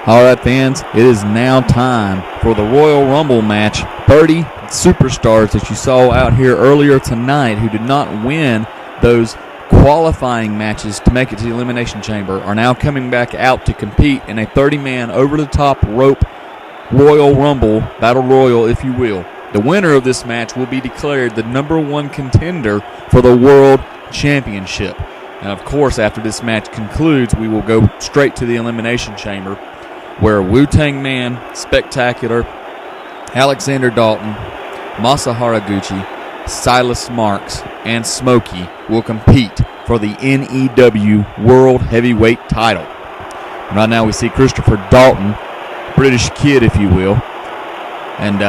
All right, fans, it is now time for the Royal Rumble match. 30 superstars that you saw out here earlier tonight who did not win those qualifying matches to make it to the Elimination Chamber are now coming back out to compete in a 30-man over-the-top rope Royal Rumble, Battle Royal, if you will. The winner of this match will be declared the #1 contender for the World Championship. And, of course, after this match concludes, we will go straight to the Elimination Chamber, where Wu-Tang Man, Spectacular, Alexander Dalton, Masa Haraguchi, Silas Marks, and Smokey will compete for the NEW World Heavyweight title. Right now we see Christopher Dalton, British Kid, if you will. And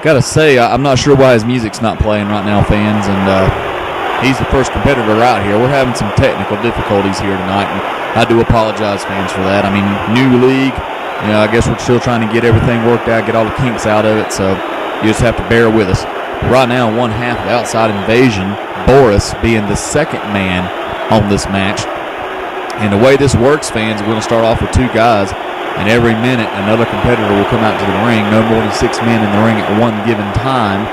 gotta say, I'm not sure why his music's not playing right now, fans. And he's the first competitor out here. We're having some technical difficulties here tonight, and I do apologize, fans, for that. I mean, new league, you know, I guess we're still trying to get everything worked out, get all the kinks out of it, so you just have to bear with us. But right now, one half of Outside Invasion, Boris being the second man on this match. And the way this works, fans, we're going to start off with 2 guys, and every minute another competitor will come out to the ring. No more than 6 men in the ring at one given time.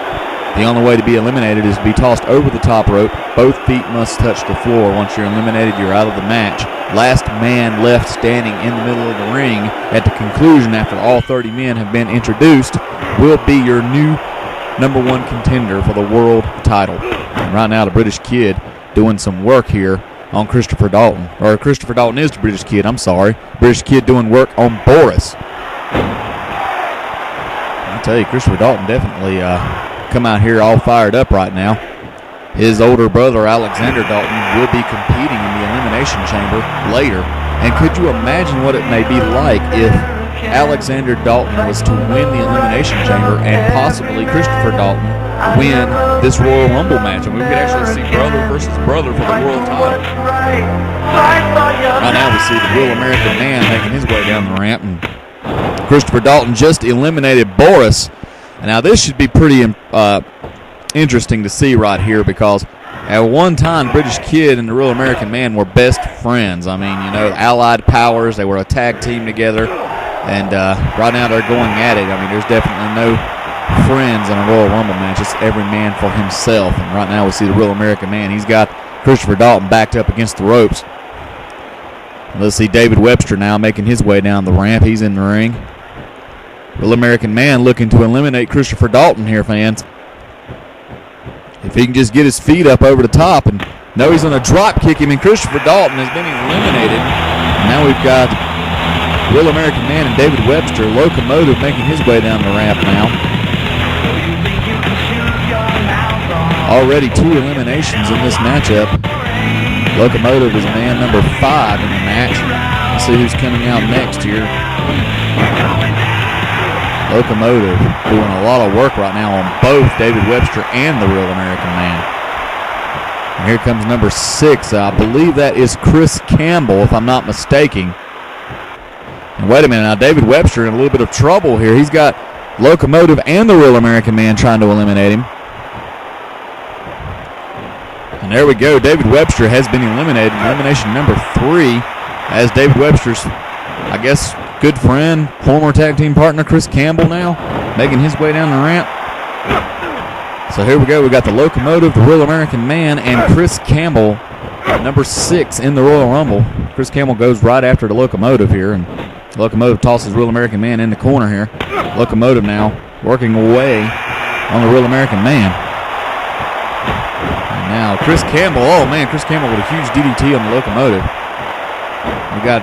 The only way to be eliminated is to be tossed over the top rope. Both feet must touch the floor. Once you're eliminated, you're out of the match. Last man left standing in the middle of the ring at the conclusion, after all 30 men have been introduced, will be your new #1 contender for the world title. And right now, the British Kid doing some work here on Christopher Dalton. Or Christopher Dalton is the British Kid, I'm sorry. British Kid doing work on Boris. I tell you, Christopher Dalton definitely come out here all fired up right now. His older brother, Alexander Dalton, will be competing in the Elimination Chamber later. And could you imagine what it may be like if Alexander Dalton was to win the Elimination Chamber and possibly Christopher Dalton win this Royal Rumble match? And we could actually see brother versus brother for the world title. Right now we see the Real American Man making his way down the ramp. And Christopher Dalton just eliminated Boris. And now this should be pretty interesting to see right here, because at one time British Kid and the Real American Man were best friends. I mean, you know, allied powers. They were a tag team together. And right now they're going at it. I mean, there's definitely no friends in a Royal Rumble match. It's every man for himself. And right now we see the Real American Man. He's got Christopher Dalton backed up against the ropes. Let's see David Webster now making his way down the ramp. He's in the ring. Real American Man looking to eliminate Christopher Dalton here, fans. If he can just get his feet up over the top, and no, he's going to drop kick him, and Christopher Dalton has been eliminated. Now we've got Real American Man and David Webster, Locomotive, making his way down the ramp now. Already 2 eliminations in this matchup. Locomotive is man number 5 in the match. Let's see who's coming out next here. Locomotive doing a lot of work right now on both David Webster and the Real American Man. And here comes number 6. I believe that is Chris Campbell, if I'm not mistaken. And wait a minute, now David Webster in a little bit of trouble here. He's got Locomotive and the Real American Man trying to eliminate him. And there we go. David Webster has been eliminated. Elimination number 3, as David Webster's, I guess, good friend, former tag team partner, Chris Campbell now making his way down the ramp. So here we go. We got the Locomotive, the Real American Man, and Chris Campbell, number 6 in the Royal Rumble. Chris Campbell goes right after the Locomotive here, and Locomotive tosses Real American Man in the corner here. Locomotive now working away on the Real American Man. And now Chris Campbell, oh man, Chris Campbell with a huge DDT on the Locomotive. We got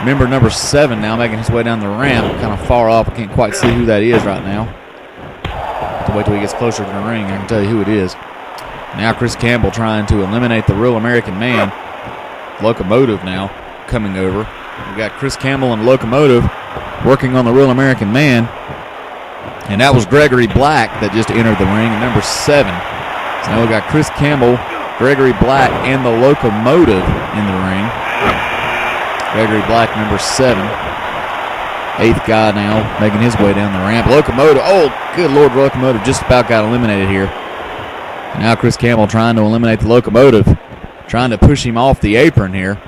member number 7 now making his way down the ramp, kind of far off. I can't quite see who that is right now. Have to wait till he gets closer to the ring. I can tell you who it is. Now Chris Campbell trying to eliminate the Real American Man. Locomotive now coming over. We got Chris Campbell and Locomotive working on the Real American Man. And that was Gregory Black that just entered the ring, number 7. So now we got Chris Campbell, Gregory Black, and the Locomotive in the ring. Gregory Black, number 7. 8th guy now making his way down the ramp. Locomotive, oh, good Lord, Locomotive just about got eliminated here. And now Chris Campbell trying to eliminate the Locomotive, trying to push him off the apron here.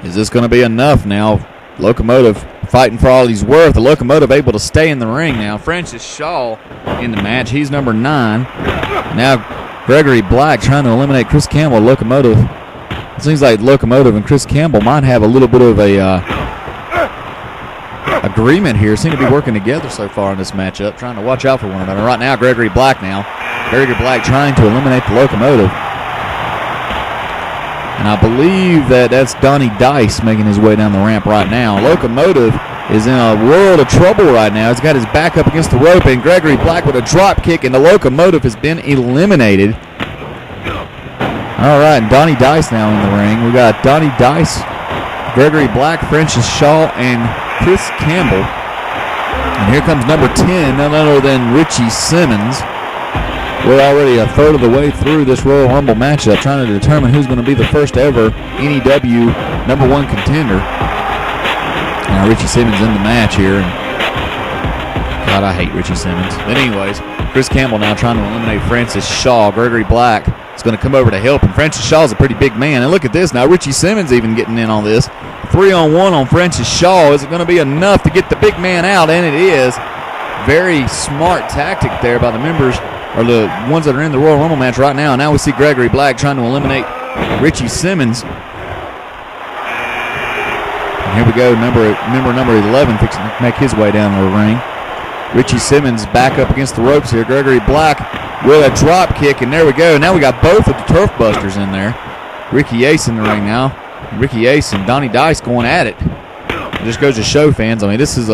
Is this going to be enough now? Locomotive fighting for all he's worth. The Locomotive able to stay in the ring now. Francis Shaw in the match. He's number 9. Now Gregory Black trying to eliminate Chris Campbell. Locomotive. It seems like Locomotive and Chris Campbell might have a little bit of a agreement here. Seem to be working together so far in this matchup, trying to watch out for one another. Right now, Gregory Black Gregory Black trying to eliminate the Locomotive. And I believe that's Donnie Dice making his way down the ramp right now. Locomotive is in a world of trouble right now. He's got his back up against the rope, and Gregory Black with a drop kick, and the Locomotive has been eliminated. All right, and Donnie Dice now in the ring. We got Donnie Dice, Gregory Black, Francis Shaw, and Chris Campbell. And here comes number 10, none other than Richie Simmons. We're already a third of the way through this Royal Rumble matchup, trying to determine who's going to be the first ever NEW number 1 contender. Now Richie Simmons in the match here. And God, I hate Richie Simmons. But anyways, Chris Campbell now trying to eliminate Francis Shaw. Gregory Black is going to come over to help, and Francis Shaw's a pretty big man. And look at this now, Richie Simmons even getting in on this. 3-on-1 on Francis Shaw. Is it going to be enough to get the big man out? And it is. Very smart tactic there by the members, or the ones that are in the Royal Rumble match right now. Now we see Gregory Black trying to eliminate Richie Simmons. And here we go, member number 11 fixing to make his way down the ring. Richie Simmons back up against the ropes here. Gregory Black with a drop kick, and there we go. Now we got both of the Turf Busters in there. Ricky Ace in the ring now. Ricky Ace and Donnie Dice going at it. It just goes to show, fans, I mean, this is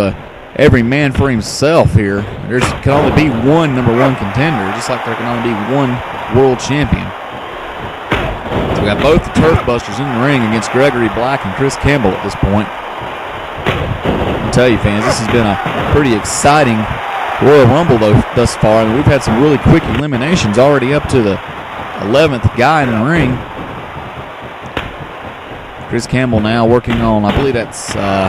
every man for himself here. There can only be one number 1 contender, just like there can only be one world champion. So we got both the Turf Busters in the ring against Gregory Black and Chris Campbell at this point. I'll tell you, fans, this has been a pretty exciting Royal Rumble thus far. I mean, we've had some really quick eliminations already up to the 11th guy in the ring. Chris Campbell now working on, I believe that's I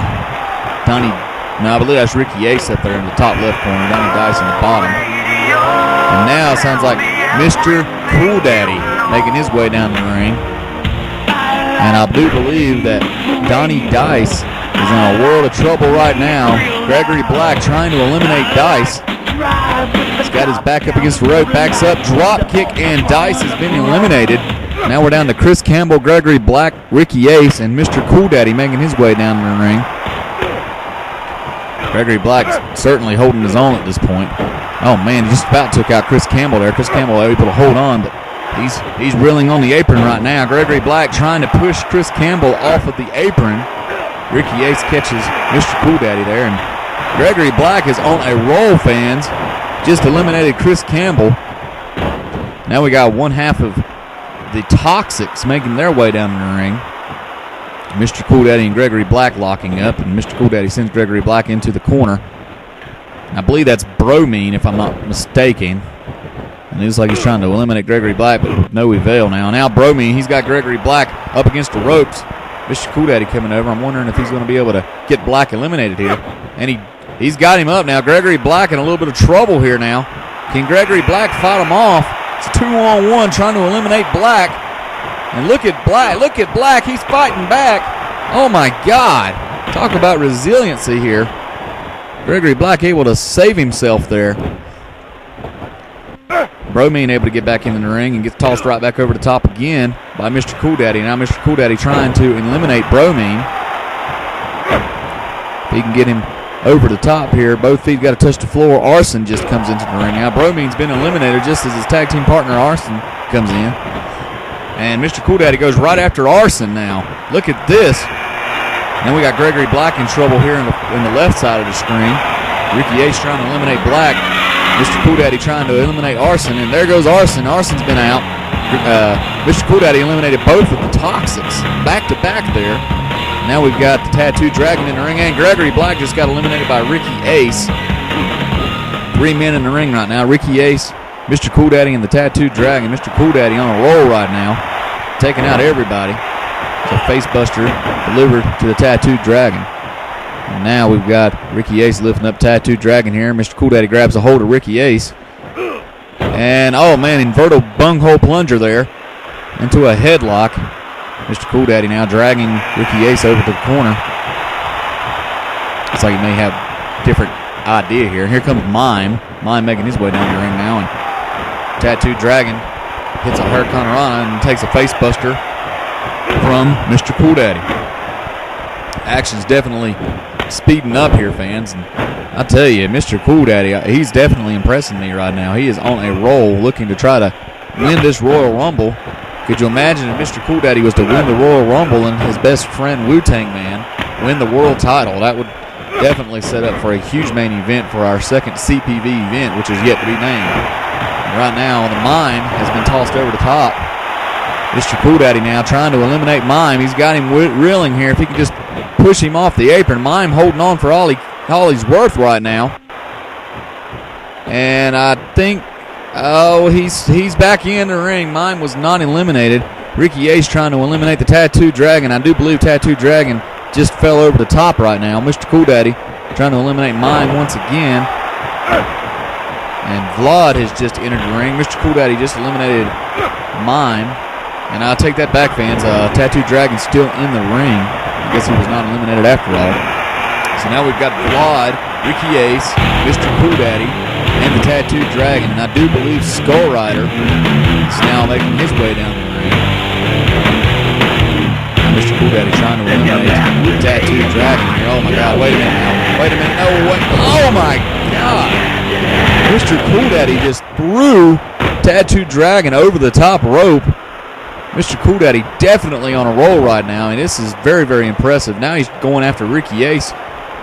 believe that's Ricky Ace up there in the top left corner, Donnie Dice in the bottom. And now it sounds like Mr. Cool Daddy making his way down the ring. And I do believe that Donnie Dice is in a world of trouble right now. Gregory Black trying to eliminate Dice. He's got his back up against the rope, backs up, drop kick, and Dice has been eliminated. Now we're down to Chris Campbell, Gregory Black, Ricky Ace, and Mr. Cool Daddy making his way down the ring. Gregory Black certainly holding his own at this point. Oh man, he just about took out Chris Campbell there. Chris Campbell able to hold on, but he's reeling on the apron right now. Gregory Black trying to push Chris Campbell off of the apron. Ricky Ace catches Mr. Cool Daddy there, and Gregory Black is on a roll, fans. Just eliminated Chris Campbell. Now we got one half of the Toxics making their way down in the ring. Mr. Cool Daddy and Gregory Black locking up, and Mr. Cool Daddy sends Gregory Black into the corner. I believe that's Bromine, if I'm not mistaken. And it looks like he's trying to eliminate Gregory Black, but with no avail now. Now Bromine, he's got Gregory Black up against the ropes. Mr. Cool Daddy coming over. I'm wondering if he's going to be able to get Black eliminated here. And he's got him up now. Gregory Black in a little bit of trouble here now. Can Gregory Black fight him off? It's 2-on-1 trying to eliminate Black. And look at Black. Look at Black. He's fighting back. Oh, my God. Talk about resiliency here. Gregory Black able to save himself there. Bromine able to get back in the ring and gets tossed right back over the top again by Mr. Cool Daddy. Now Mr. Cool Daddy trying to eliminate Bromine. If he can get him over the top here. Both feet got to touch the floor. Arson just comes into the ring now. Bromine's been eliminated just as his tag team partner Arson comes in. And Mr. Cool Daddy goes right after Arson now. Look at this. Then we got Gregory Black in trouble here in the left side of the screen. Ricky Ace trying to eliminate Black. Mr. Cool Daddy trying to eliminate Arson, and there goes Arson. Arson's been out. Mr. Cool Daddy eliminated both of the Toxics back to back there. Now we've got the Tattooed Dragon in the ring, and Gregory Black just got eliminated by Ricky Ace. 3 men in the ring right now. Ricky Ace, Mr. Cool Daddy, and the Tattooed Dragon. Mr. Cool Daddy on a roll right now, taking out everybody. It's a face buster delivered to the Tattooed Dragon. And now we've got Ricky Ace lifting up Tattooed Dragon here. Mr. Cool Daddy grabs a hold of Ricky Ace. And, oh, man, inverted bunghole plunger there into a headlock. Mr. Cool Daddy now dragging Ricky Ace over to the corner. Looks like he may have a different idea here. Here comes Mime. Mime making his way down the ring now. And Tattoo Dragon hits a Hurricane Rana and takes a face buster from Mr. Cool Daddy. Action's definitely speeding up here, fans. And I tell you, Mr. Cool Daddy, he's definitely impressing me right now. He is on a roll looking to try to win this Royal Rumble. Could you imagine if Mr. Cool Daddy was to win the Royal Rumble and his best friend Wu-Tang Man win the world title? That would definitely set up for a huge main event for our second CPV event, which is yet to be named. And right now, the Mime has been tossed over the top. Mr. Cool Daddy now trying to eliminate Mime. He's got him reeling here. If he can just push him off the apron. Mime holding on for all he's worth right now. And I think, he's back in the ring. Mime was not eliminated. Ricky Ace trying to eliminate the Tattoo Dragon. I do believe Tattoo Dragon just fell over the top right now. Mr. Cool Daddy trying to eliminate Mime once again. And Vlad has just entered the ring. Mr. Cool Daddy just eliminated Mime. And I'll take that back, fans. Tattoo Dragon's still in the ring. I guess he was not eliminated after all. So now we've got Vlad, Ricky Ace, Mr. Cool Daddy, and the Tattoo Dragon. And I do believe Skull Rider is now making his way down the ring. Now Mr. Cool Daddy trying to eliminate the Tattoo Dragon here. Oh my God, wait a minute now. Wait a minute, no, what? Oh my God. Mr. Cool Daddy just threw Tattoo Dragon over the top rope. Mr. Cool Daddy definitely on a roll right now, and this is very, very impressive. Now he's going after Ricky Ace.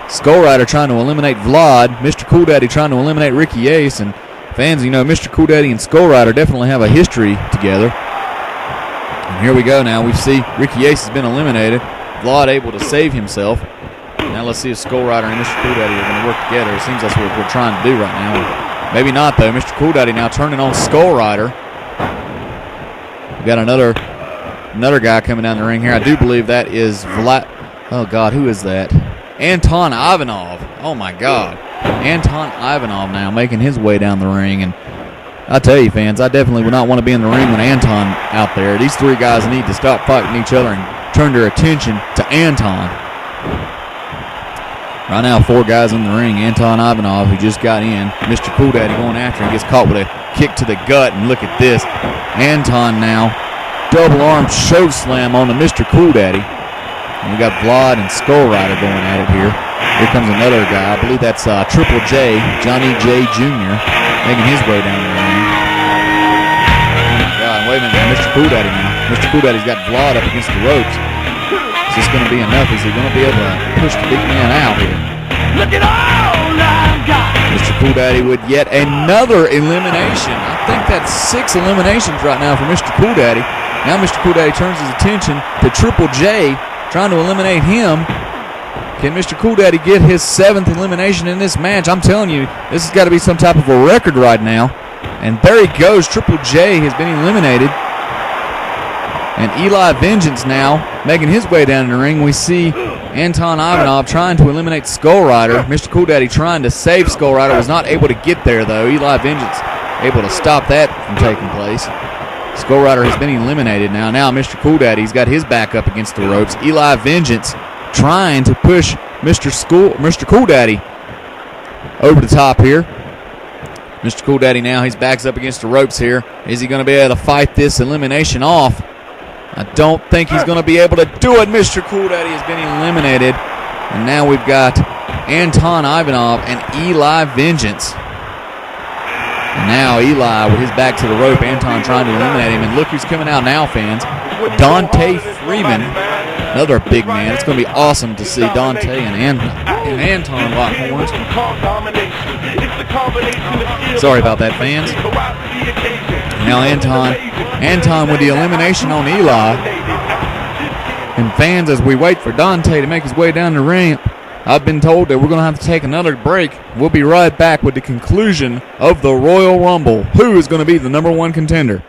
Skull Rider trying to eliminate Vlad. Mr. Cool Daddy trying to eliminate Ricky Ace. And fans, you know, Mr. Cool Daddy and Skull Rider definitely have a history together. And here we go now. We see Ricky Ace has been eliminated. Vlad able to save himself. Now let's see if Skull Rider and Mr. Cool Daddy are going to work together. It seems that's what we're trying to do right now. Maybe not, though. Mr. Cool Daddy now turning on Skull Rider. We got another guy coming down the ring here. I do believe that is Vlad. Oh, God, who is that? Anton Ivanov. Oh, my God. Anton Ivanov now making his way down the ring. And I tell you, fans, I definitely would not want to be in the ring with Anton out there. These three guys need to stop fighting each other and turn their attention to Anton. Right now, four guys in the ring. Anton Ivanov, who just got in. Mr. Cool Daddy going after him. Gets caught with a kick to the gut. And look at this. Anton now. Double arm choke slam on to Mr. Cool Daddy. And we got Vlad and Skull Rider going at it here. Here comes another guy. I believe that's Triple J, Johnny J. Jr., making his way down the ring. God, wait a minute. Mr. Cool Daddy now. Mr. Cool Daddy's got Vlad up against the ropes. Is this going to be enough? Is he going to be able to push the big man out here? Look at all I've got. Mr. Cool Daddy with yet another elimination. I think that's 6 eliminations right now for Mr. Cool Daddy. Now Mr. Cool Daddy turns his attention to Triple J, trying to eliminate him. Can Mr. Cool Daddy get his 7th elimination in this match? I'm telling you, this has got to be some type of a record right now. And there he goes. Triple J has been eliminated. And Eli Vengeance now making his way down in the ring. We see Anton Ivanov trying to eliminate Skull Rider. Mr. Cool Daddy trying to save Skull Rider. Was not able to get there, though. Eli Vengeance able to stop that from taking place. Skull Rider has been eliminated now. Now Mr. Cool Daddy's got his back up against the ropes. Eli Vengeance trying to push Mr. Cool Daddy over the top here. Mr. Cool Daddy now, his back's up against the ropes here. Is he going to be able to fight this elimination off? I don't think he's going to be able to do it. Mr. Cool Daddy has been eliminated. And now we've got Anton Ivanov and Eli Vengeance. And now Eli with his back to the rope. Anton trying to eliminate him. And look who's coming out now, fans. Dante Freeman. Another big man. It's going to be awesome to see Dante and Anton lock horns. Sorry about that, fans. Now Anton with the elimination on Eli. And fans, as we wait for Dante to make his way down the ramp, I've been told that we're going to have to take another break. We'll be right back with the conclusion of the Royal Rumble. Who is going to be the #1 contender?